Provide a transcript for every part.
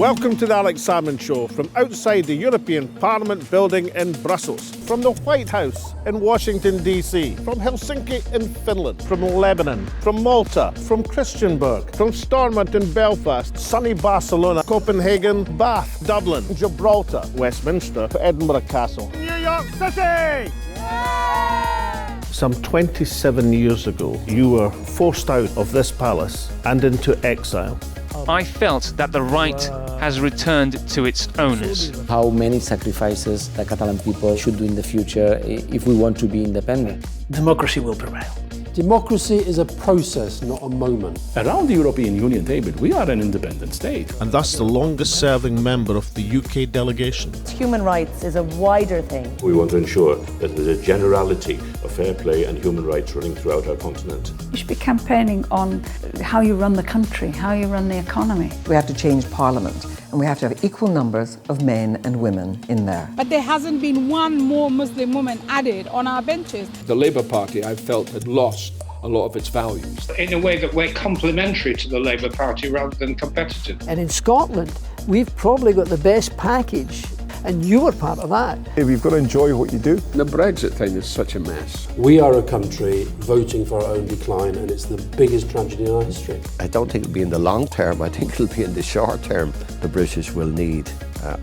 Welcome to the Alex Salmond Show from outside the European Parliament building in Brussels, from the White House in Washington DC, from Helsinki in Finland, from Lebanon, from Malta, from Christiansburg, from Stormont in Belfast, sunny Barcelona, Copenhagen, Bath, Dublin, Gibraltar, Westminster, Edinburgh Castle, New York City! Some 27 years ago, you were forced out of this palace and into exile. I felt that the right has returned to its owners. How many sacrifices the Catalan people should do in the future if we want to be independent. Democracy will prevail. Democracy is a process, not a moment. Around the European Union table, we are an independent state. And thus the longest serving member of the UK delegation. Human rights is a wider thing. We want to ensure that there's a generality of fair play and human rights running throughout our continent. You should be campaigning on how you run the country, how you run the economy. We have to change Parliament, and we have to have equal numbers of men and women in there. But there hasn't been one more Muslim woman added on our benches. The Labour Party, I felt, had lost a lot of its values. In a way that we're complementary to the Labour Party rather than competitive. And in Scotland, we've probably got the best package, and you were part of that. We've got to enjoy what you do. The Brexit thing is such a mess. We are a country voting for our own decline, and it's the biggest tragedy in our history. I don't think it'll be in the long term. I think it'll be in the short term. The British will need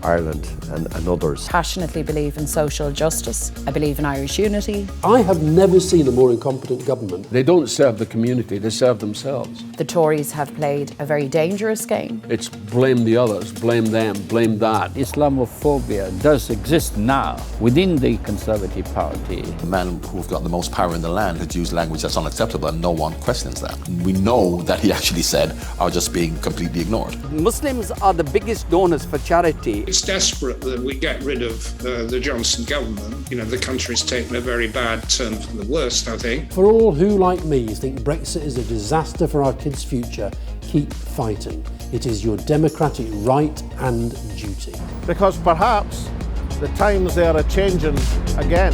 Ireland and others. Passionately believe in social justice. I believe in Irish unity. I have never seen a more incompetent government. They don't serve the community, they serve themselves. The Tories have played a very dangerous game. It's blame the others, blame them, blame that. Islamophobia does exist now within the Conservative Party. The men who've got the most power in the land had used language that's unacceptable and no one questions that. We know that he actually said are just being completely ignored. Muslims are the biggest donors for charity. It's desperate that we get rid of the Johnson government. You know, the country's taken a very bad turn for the worst, I think. For all who, like me, think Brexit is a disaster for our kids' future, keep fighting. It is your democratic right and duty. Because perhaps the times they are a-changing again.